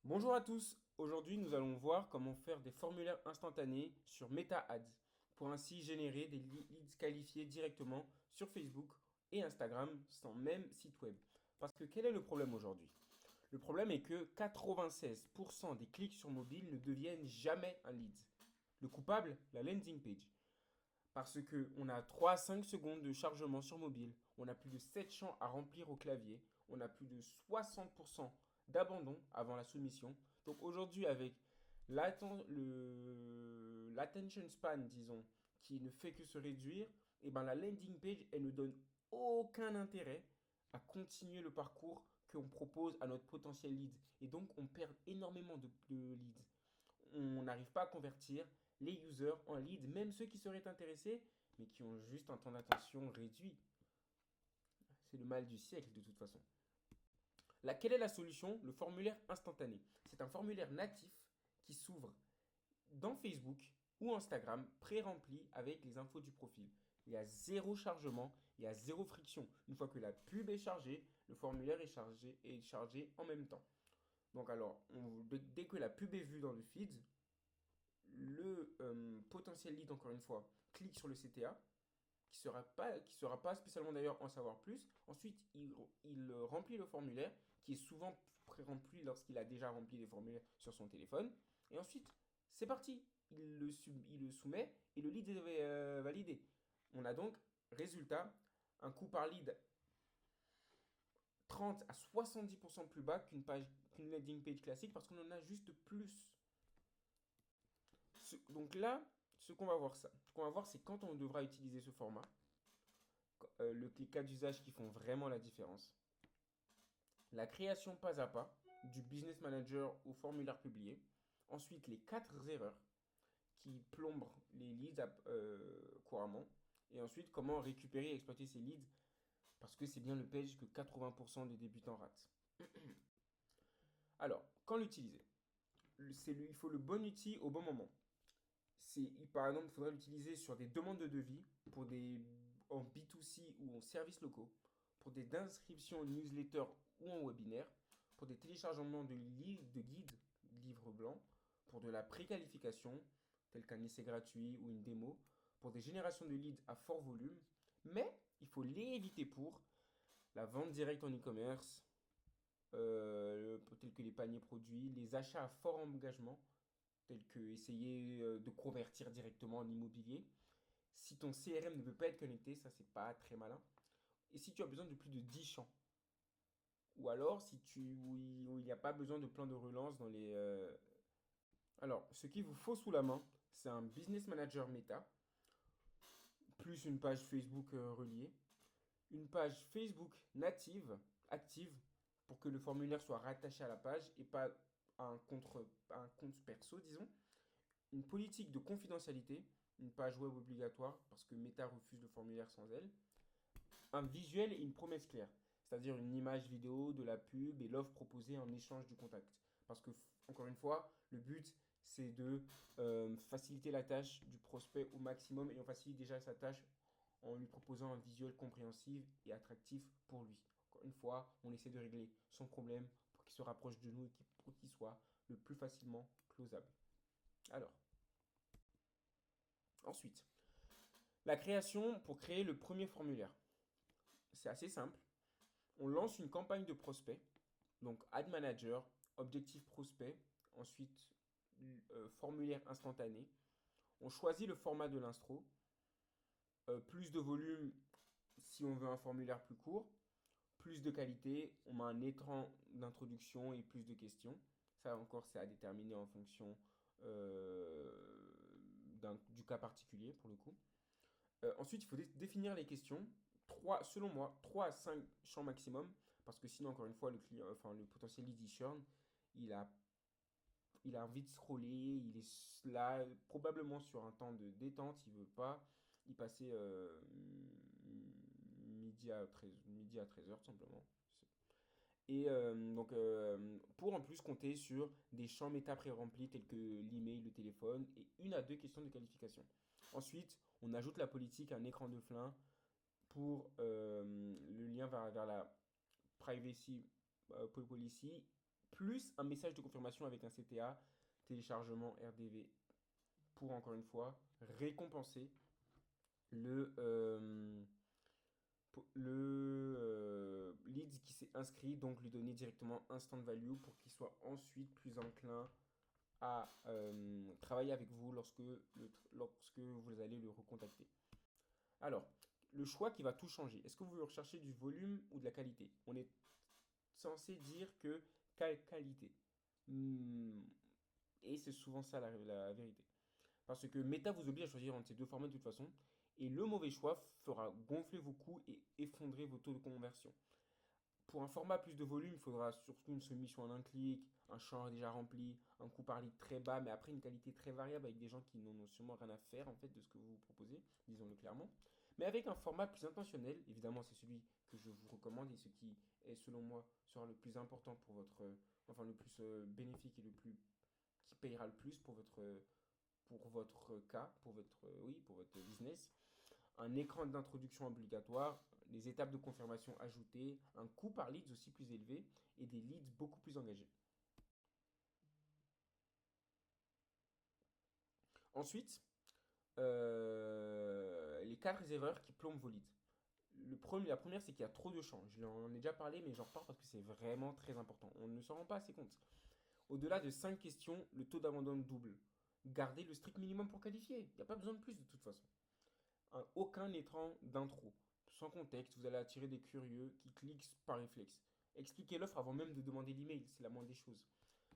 Bonjour à tous, aujourd'hui nous allons voir comment faire des formulaires instantanés sur Meta Ads pour ainsi générer des leads qualifiés directement sur Facebook et Instagram sans même site web. Parce que quel est le problème aujourd'hui? Le problème est que 96% des clics sur mobile ne deviennent jamais un lead. Le coupable, la landing page. Parce que on a 3 à 5 secondes de chargement sur mobile, on a plus de 7 champs à remplir au clavier, on a plus de 60% d'abandon avant la soumission. Donc aujourd'hui, avec l'attention span, disons, qui ne fait que se réduire, et ben la landing page, elle ne donne aucun intérêt à continuer le parcours qu'on propose à notre potentiel lead. Et donc, on perd énormément de leads. On n'arrive pas à convertir les users en leads, même ceux qui seraient intéressés, mais qui ont juste un temps d'attention réduit. C'est le mal du siècle de toute façon. Là, quelle est la solution? Le formulaire instantané. C'est un formulaire natif qui s'ouvre dans Facebook ou Instagram, pré-rempli avec les infos du profil. Il y a zéro chargement, il y a zéro friction. Une fois que la pub est chargée, le formulaire est chargé en même temps. Donc alors, dès que la pub est vue dans le feed, le potentiel lead, encore une fois, clique sur le CTA, qui sera pas spécialement d'ailleurs en savoir plus. Ensuite, il remplit le formulaire, qui est souvent pré-rempli lorsqu'il a déjà rempli les formulaires sur son téléphone. Et ensuite, c'est parti. Il le soumet et le lead est validé. On a donc, résultat, un coût par lead 30 à 70% plus bas qu'une landing page classique parce qu'on en a juste plus. Donc là, ce qu'on va voir, c'est quand on devra utiliser ce format, les cas d'usage qui font vraiment la différence, la création pas à pas du business manager au formulaire publié, ensuite les 4 erreurs qui plombent les leads couramment, et ensuite comment récupérer et exploiter ces leads parce que c'est bien le page que 80% des débutants ratent. Alors, quand l'utiliser? Il faut le bon outil au bon moment. Par exemple, il faudrait l'utiliser sur des demandes de devis en B2C ou en services locaux, pour des inscriptions en newsletter ou en webinaire, pour des téléchargements de guides, livres blancs, pour de la préqualification, tel qu'un essai gratuit ou une démo, pour des générations de leads à fort volume, mais il faut l'éviter pour la vente directe en e-commerce, tels que les paniers produits, les achats à fort engagement, tels que essayer de convertir directement en immobilier. Si ton CRM ne peut pas être connecté, ça c'est pas très malin. Et si tu as besoin de plus de 10 champs, ou alors où il n'y a pas besoin de plan de relance dans les. Alors, ce qu'il vous faut sous la main, c'est un business manager Meta, plus une page Facebook reliée, une page Facebook native, active, pour que le formulaire soit rattaché à la page et pas à un compte perso, disons. Une politique de confidentialité, une page web obligatoire parce que Meta refuse le formulaire sans elle, un visuel et une promesse claire, c'est-à-dire une image vidéo de la pub et l'offre proposée en échange du contact. Parce que, encore une fois, le but, c'est de faciliter la tâche du prospect au maximum et on facilite déjà sa tâche en lui proposant un visuel compréhensif et attractif pour lui. Encore une fois, on essaie de régler son problème pour qu'il se rapproche de nous et pour qu'il soit le plus facilement closable. Alors, ensuite, la création pour créer le premier formulaire. C'est assez simple. On lance une campagne de prospect, donc Ad Manager, objectif prospect, ensuite formulaire instantané. On choisit le format de l'instro, plus de volume si on veut un formulaire plus court, plus de qualité, on met un écran d'introduction et plus de questions. Ça encore, c'est à déterminer en fonction du cas particulier pour le coup. Ensuite, il faut définir les questions. Selon moi, 3 à 5 champs maximum. Parce que sinon, encore une fois, le potentiel lead churn, il a, il a envie de scroller. Il est là, probablement sur un temps de détente. Il ne veut pas y passer midi à 13h, tout simplement. Et donc, pour en plus compter sur des champs méta pré-remplis tels que l'email, le téléphone et une à deux questions de qualification. Ensuite, on ajoute la politique à un écran de flin pour le lien vers la privacy policy plus un message de confirmation avec un CTA, téléchargement RDV, pour encore une fois récompenser le, lead qui s'est inscrit, donc lui donner directement instant value pour qu'il soit ensuite plus enclin à travailler avec vous lorsque vous allez le recontacter. Alors, le choix qui va tout changer. Est-ce que vous recherchez du volume ou de la qualité? On est censé dire que qualité. Hmm, Et c'est souvent ça la vérité. Parce que Meta vous oblige à choisir entre ces deux formats de toute façon. Et le mauvais choix fera gonfler vos coûts et effondrer vos taux de conversion. Pour un format plus de volume, il faudra surtout une soumission en un clic, un champ déjà rempli, un coût par lead très bas, mais après une qualité très variable avec des gens qui n'en ont sûrement rien à faire en fait de ce que vous vous proposez, disons-le clairement. Mais avec un format plus intentionnel, évidemment c'est celui que je vous recommande et ce qui est selon moi sera le plus important pour votre, enfin le plus bénéfique et le plus qui payera le plus pour votre cas, oui, pour votre business, un écran d'introduction obligatoire, les étapes de confirmation ajoutées, un coût par leads aussi plus élevé et des leads beaucoup plus engagés. Ensuite, les quatre erreurs qui plombent vos leads. La première, c'est qu'il y a trop de champs. Je l'en ai déjà parlé, mais j'en reparle parce que c'est vraiment très important. On ne s'en rend pas assez compte. Au-delà de 5 questions, le taux d'abandon double. Gardez le strict minimum pour qualifier. Il n'y a pas besoin de plus de toute façon. Aucun écran d'intro. Sans contexte, vous allez attirer des curieux qui cliquent par réflexe. Expliquez l'offre avant même de demander l'email, c'est la moindre des choses.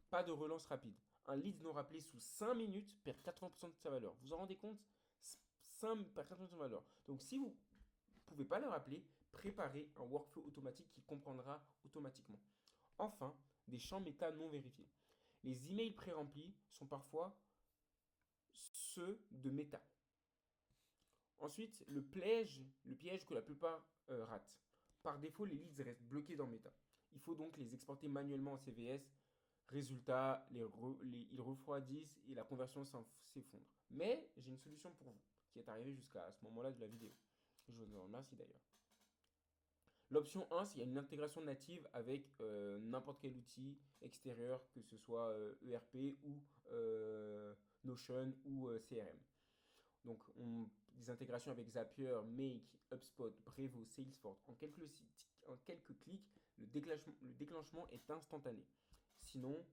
Pas de relance rapide. Un lead non rappelé sous 5 minutes perd 80% de sa valeur. Vous vous en rendez compte? 5 perd 80% de sa valeur. Donc si vous ne pouvez pas le rappeler, préparez un workflow automatique qui comprendra automatiquement. Enfin, des champs méta non vérifiés. Les emails pré-remplis sont parfois ceux de méta. Ensuite, le piège que la plupart ratent. Par défaut, les leads restent bloqués dans Meta. Il faut donc les exporter manuellement en CVS. Résultat, ils refroidissent et la conversion s'effondre. Mais j'ai une solution pour vous, qui est arrivée jusqu'à ce moment-là de la vidéo. Je vous en remercie d'ailleurs. L'option 1, c'est qu'il y a une intégration native avec n'importe quel outil extérieur, que ce soit ERP ou Notion ou CRM. Donc, des intégrations avec Zapier, Make, HubSpot, Brevo, Salesforce. En quelques clics, le déclenchement est instantané. Sinon,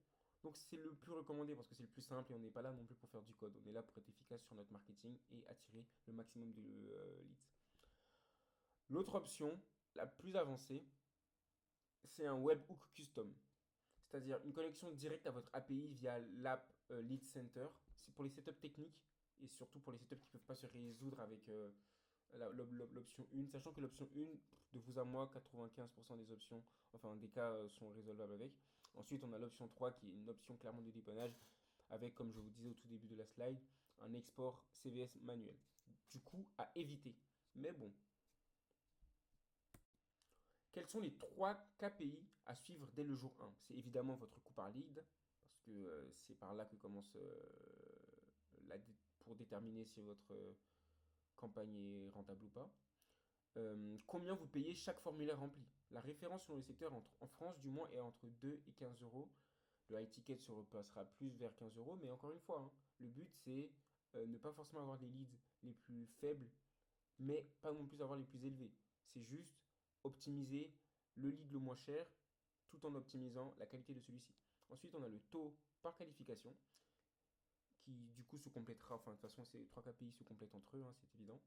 donc c'est le plus recommandé parce que c'est le plus simple et on n'est pas là non plus pour faire du code. On est là pour être efficace sur notre marketing et attirer le maximum de leads. L'autre option, la plus avancée, c'est un webhook custom. C'est-à-dire une connexion directe à votre API via l'app Lead Center. C'est pour les setups techniques et surtout pour les setups qui ne peuvent pas se résoudre avec l'option 1. Sachant que l'option 1, de vous à moi, 95% des options, enfin des cas sont résolvables avec. Ensuite, on a l'option 3 qui est une option clairement de dépannage avec, comme je vous disais au tout début de la slide, un export CVS manuel. Du coup, à éviter. Mais bon, quels sont les 3 KPI à suivre dès le jour 1? C'est évidemment votre coût par lead, parce que c'est par là que commence pour déterminer si votre campagne est rentable ou pas. Combien vous payez chaque formulaire rempli? La référence selon les secteurs en France du moins est entre 2 et 15 euros. Le high ticket se repassera plus vers 15 euros, mais encore une fois, hein, le but c'est ne pas forcément avoir des leads les plus faibles, mais pas non plus avoir les plus élevés. C'est juste optimiser le lead le moins cher tout en optimisant la qualité de celui-ci. Ensuite, on a le taux par qualification qui du coup se complétera, enfin de toute façon ces 3 KPI se complètent entre eux, hein, c'est évident.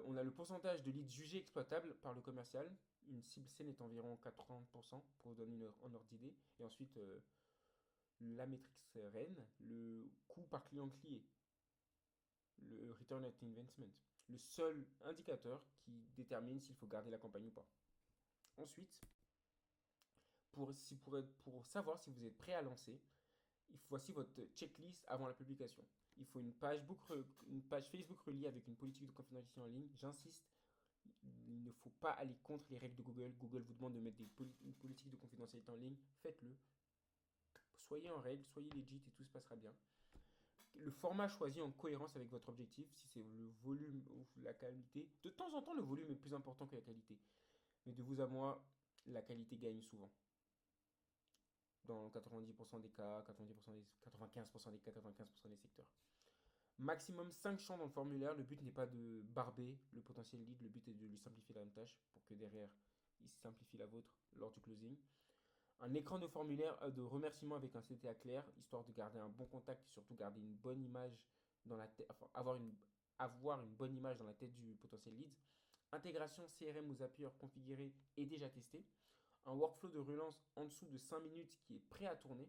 On a le pourcentage de leads jugés exploitables par le commercial. Une cible saine est environ 80% pour vous donner un ordre d'idée. Et ensuite, la métrique REN, le coût par client clié, le Return on Investment, le seul indicateur qui détermine s'il faut garder la campagne ou pas. Ensuite, pour savoir si vous êtes prêt à lancer, voici votre checklist avant la publication. Il faut une page Facebook reliée avec une politique de confidentialité en ligne. J'insiste, il ne faut pas aller contre les règles de Google. Google vous demande de mettre une politique de confidentialité en ligne. Faites-le. Soyez en règle, soyez legit et tout se passera bien. Le format choisi en cohérence avec votre objectif, si c'est le volume ou la qualité. De temps en temps, le volume est plus important que la qualité. Mais de vous à moi, la qualité gagne souvent. dans 90% des cas, 90% des, 95% des cas, 95% des secteurs. Maximum 5 champs dans le formulaire. Le but n'est pas de barber le potentiel lead, le but est de lui simplifier la tâche pour que derrière, il simplifie la vôtre lors du closing. Un écran de formulaire de remerciement avec un CTA clair, histoire de garder un bon contact et surtout garder une bonne image dans la tête, enfin, avoir une bonne image dans la tête du potentiel lead. Intégration CRM aux Zapier configuré et déjà testé. Un workflow de relance en dessous de 5 minutes qui est prêt à tourner.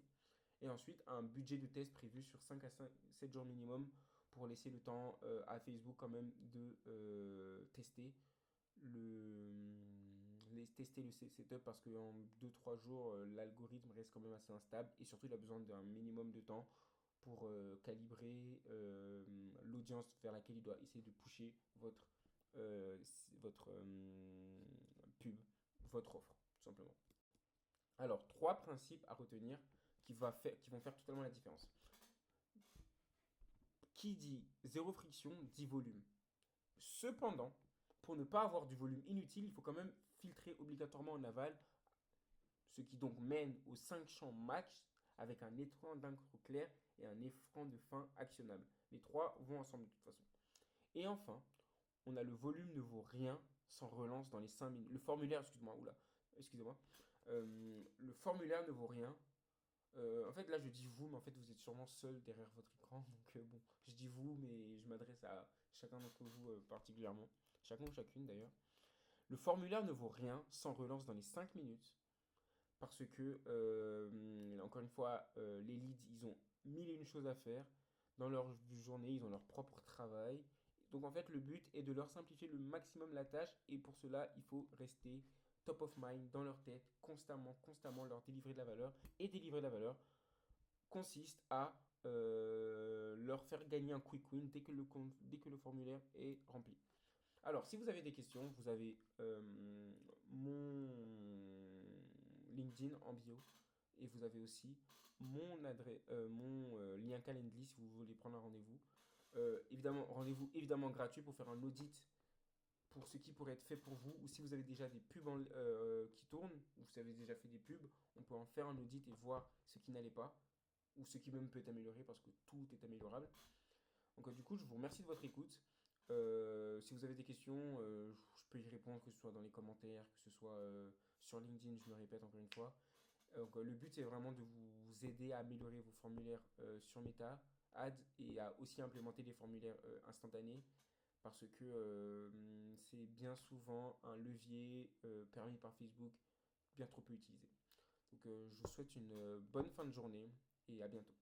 Et ensuite, un budget de test prévu sur 5 à 7 jours minimum pour laisser le temps à Facebook quand même de tester tester le setup parce qu'en 2-3 jours, l'algorithme reste quand même assez instable et surtout il a besoin d'un minimum de temps pour calibrer l'audience vers laquelle il doit essayer de pusher euh, votre pub, votre offre, tout simplement. Alors, trois principes à retenir qui vont faire totalement la différence. Qui dit zéro friction dit volume. Cependant, pour ne pas avoir du volume inutile, il faut quand même filtrer obligatoirement en aval, ce qui donc mène aux 5 champs max avec un écran d'encre clair et un écran de fin actionnable. Les trois vont ensemble de toute façon. Et enfin, on a le volume ne vaut rien sans relance dans les 5 minutes. Le formulaire, excusez-moi. Le formulaire ne vaut rien. En fait, là, je dis vous, mais en fait, vous êtes sûrement seul derrière votre écran. Donc, bon, je dis vous, mais je m'adresse à chacun d'entre vous particulièrement. Chacun ou chacune d'ailleurs. Le formulaire ne vaut rien sans relance dans les 5 minutes. Parce que, encore une fois, les leads, ils ont mille et une choses à faire. Dans leur journée, ils ont leur propre travail. Donc, en fait, le but est de leur simplifier le maximum la tâche. Et pour cela, il faut rester top of mind dans leur tête, constamment, constamment leur délivrer de la valeur. Et délivrer de la valeur consiste à leur faire gagner un quick win dès que le formulaire est rempli. Alors, si vous avez des questions, vous avez mon LinkedIn en bio et vous avez aussi mon lien Calendly si vous voulez prendre un rendez-vous. Évidemment, rendez-vous évidemment gratuit pour faire un audit pour ce qui pourrait être fait pour vous ou si vous avez déjà des pubs qui tournent ou vous avez déjà fait des pubs, on peut en faire un audit et voir ce qui n'allait pas ou ce qui même peut être amélioré parce que tout est améliorable. Donc du coup, je vous remercie de votre écoute. Si vous avez des questions, je peux y répondre, que ce soit dans les commentaires, que ce soit sur LinkedIn, je me répète encore une fois. Le but, c'est vraiment de vous aider à améliorer vos formulaires sur Meta, Ads et à aussi implémenter des formulaires instantanés parce que c'est bien souvent un levier permis par Facebook bien trop peu utilisé. Donc je vous souhaite une bonne fin de journée et à bientôt.